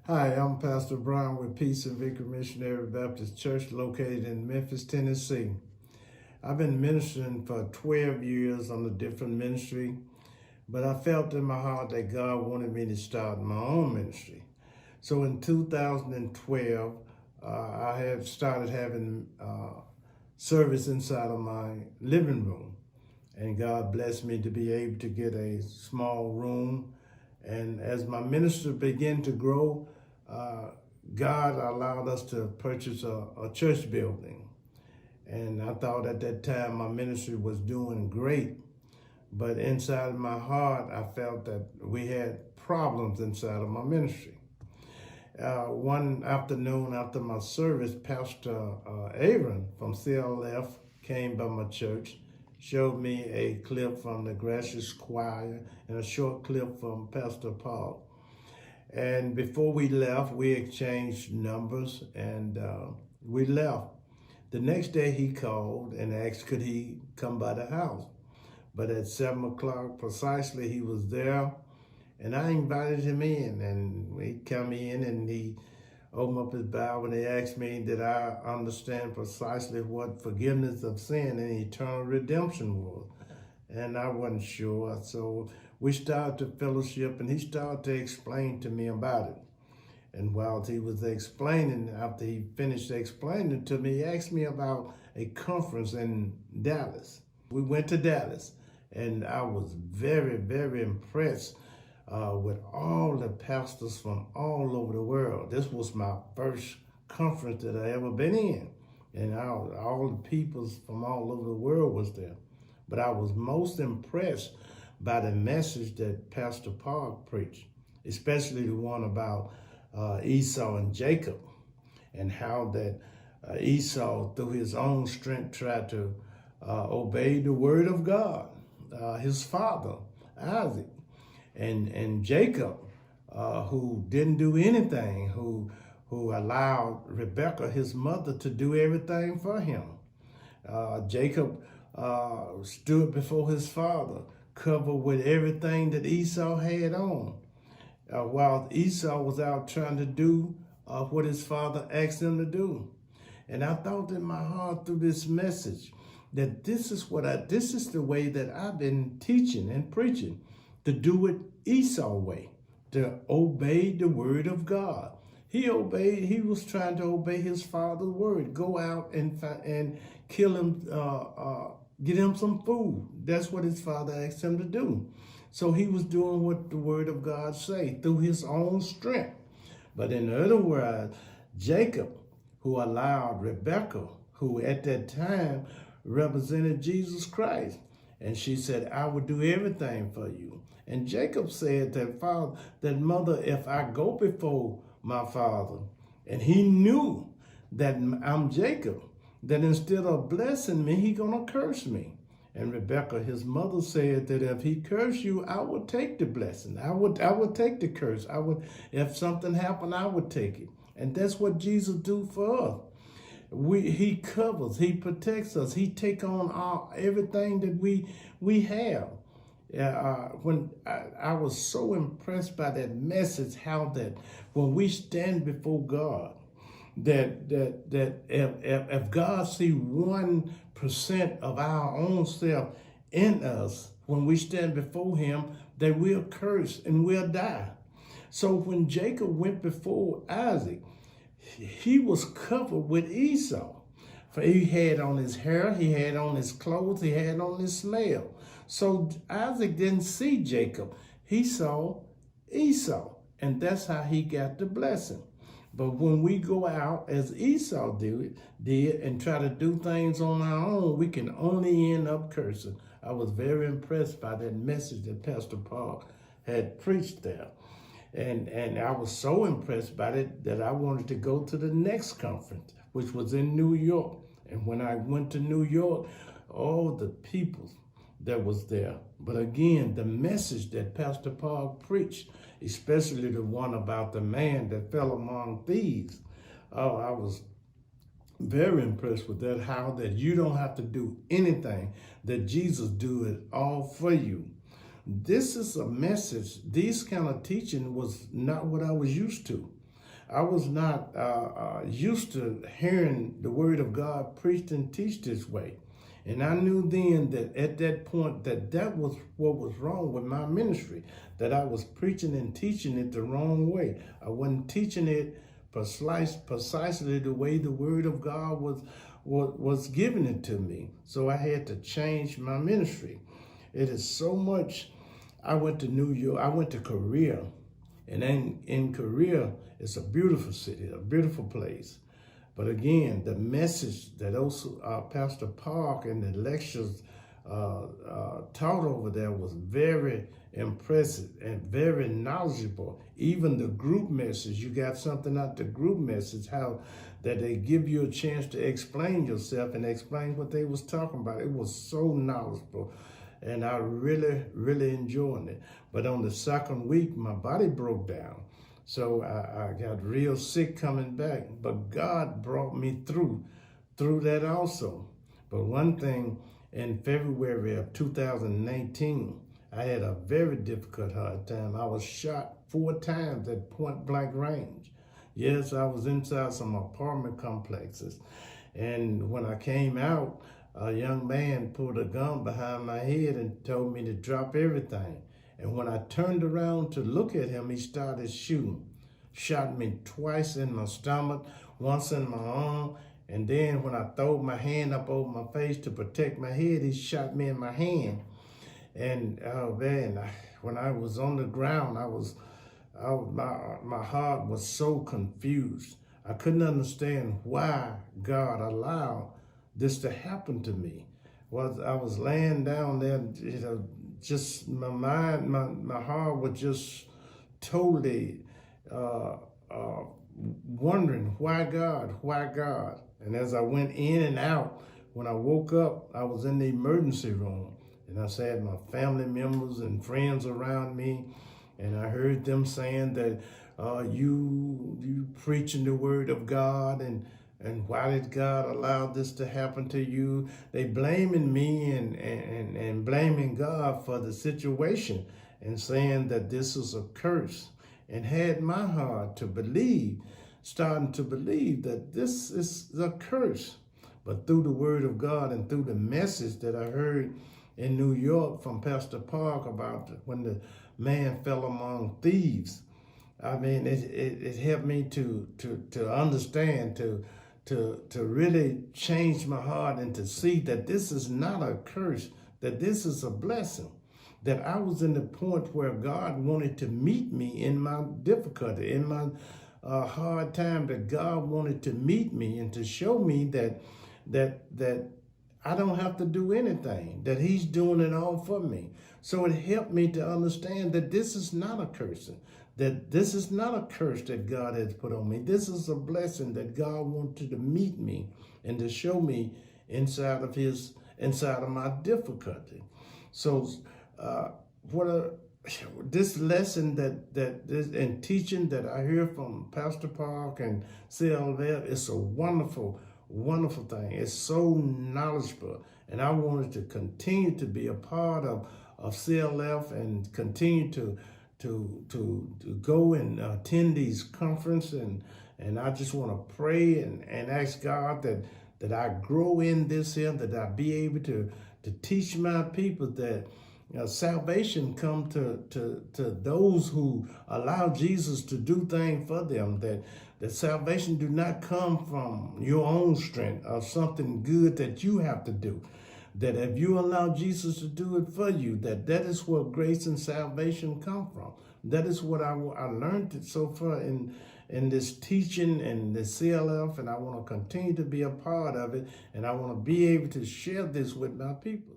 Hi, I'm Pastor Brown with Peace and Victory Missionary Baptist Church located in Memphis, Tennessee. I've been ministering for 12 years on a different ministry, but I felt in my heart that God wanted me to start my own ministry. So in 2012, I had started having service inside of my living room, and God blessed me to be able to get a small room. And as my ministry began to grow, God allowed us to purchase a church building. And I thought at that time my ministry was doing great. But inside of my heart, I felt that we had problems inside of my ministry. One afternoon after my service, Pastor Aaron from CLF came by my church, showed me a clip from the Grateful Choir and a short clip from Pastor Paul. And before we left, we exchanged numbers and we left. The next day he called and asked could he come by the house. But at 7 o'clock precisely, he was there, and I invited him in, and he come in and he opened up his Bible and he asked me, did I understand precisely what forgiveness of sin and eternal redemption was? And I wasn't sure. So we started to fellowship and he started to explain to me about it. And while he was explaining, after he finished explaining to me, he asked me about a conference in Dallas. We went to Dallas and I was very, very impressed with all the pastors from all over the world. This was my first conference that I ever been in. And all the people from all over the world was there. But I was most impressed by the message that Pastor Paul preached, especially the one about Esau and Jacob, and how that Esau, through his own strength, tried to obey the word of God, his father, Isaac, and Jacob, who didn't do anything, who allowed Rebekah, his mother, to do everything for him. Jacob stood before his father, covered with everything that Esau had on, while Esau was out trying to do what his father asked him to do. And I thought in my heart through this message that this is the way that I've been teaching and preaching, to do it Esau way, to obey the word of God. He was trying to obey his father's word, go out and kill him, get him some food. That's what his father asked him to do. So he was doing what the word of God say through his own strength. But in other words, Jacob, who allowed Rebekah, who at that time represented Jesus Christ, and she said, I would do everything for you. And Jacob said that mother, if I go before my father, and he knew that I'm Jacob, that instead of blessing me, he gonna curse me. And Rebekah, his mother, said that if he cursed you, I would take the blessing. I would take the curse. If something happened, I would take it. And that's what Jesus do for us. He covers, he protects us, he take on everything that we have. When I was so impressed by that message, how that when we stand before God, that if God see 1% of our own self in us, when we stand before him, that we'll curse and we'll die. So when Jacob went before Isaac, he was covered with Esau. For he had on his hair, he had on his clothes, he had on his smell. So Isaac didn't see Jacob, he saw Esau. And that's how he got the blessing. But when we go out, as Esau did and try to do things on our own, we can only end up cursing. I was very impressed by that message that Pastor Paul had preached there. And I was so impressed by it that I wanted to go to the next conference, which was in New York. And when I went to New York, all the people that was there. But again, the message that Pastor Paul preached, especially the one about the man that fell among thieves. Oh, I was very impressed with that, how that you don't have to do anything, that Jesus do it all for you. This is a message. This kind of teaching was not what I was used to. I was not used to hearing the word of God preached and teach this way. And I knew then that at that point that was what was wrong with my ministry, that I was preaching and teaching it the wrong way. I wasn't teaching it precisely the way the word of God was giving it to me. So I had to change my ministry. It is so much. I went to New York, I went to Korea, and in Korea, it's a beautiful city, a beautiful place. But again, the message that also Pastor Park and the lectures taught over there was very impressive and very knowledgeable. Even the group message, you got something out the group message, how that they give you a chance to explain yourself and explain what they was talking about. It was so knowledgeable, and I really, really enjoyed it. But on the second week, my body broke down. So I got real sick coming back, but God brought me through that also. But one thing, in February of 2019, I had a very difficult hard time. I was shot 4 times at point blank range. Yes, I was inside some apartment complexes. And when I came out, a young man pulled a gun behind my head and told me to drop everything. And when I turned around to look at him, he started shooting. Shot me twice in my stomach, once in my arm, and then when I threw my hand up over my face to protect my head, he shot me in my hand. And oh man, when I was on the ground, my heart was so confused. I couldn't understand why God allowed this to happen to me. I was laying down there, just my mind, my heart was just totally wondering, why God? And as I went in and out, when I woke up, I was in the emergency room, and I had my family members and friends around me, and I heard them saying that you preaching the word of God, and why did God allow this to happen to you? They blaming me and blaming God for the situation and saying that this is a curse, and had my heart starting to believe that this is a curse. But through the word of God and through the message that I heard in New York from Pastor Park about when the man fell among thieves, I mean, it helped me to understand, to really change my heart and to see that this is not a curse, that this is a blessing, that I was in the point where God wanted to meet me in my difficulty, in my hard time, that God wanted to meet me and to show me that I don't have to do anything, that he's doing it all for me. So it helped me to understand that this is not a curse, that this is not a curse that God has put on me. This is a blessing that God wanted to meet me and to show me inside of my difficulty. So this lesson and teaching that I hear from Pastor Park and CLF is a wonderful thing. It's so knowledgeable, and I wanted to continue to be a part of CLF and continue to go and attend these conferences, and I just want to pray and ask God that I grow in this here, that I be able to teach my people that salvation come to those who allow Jesus to do things for them, that salvation do not come from your own strength or something good that you have to do, that if you allow Jesus to do it for you, that is where grace and salvation come from. That is what I learned so far in this teaching and the CLF, and I want to continue to be a part of it, and I want to be able to share this with my people.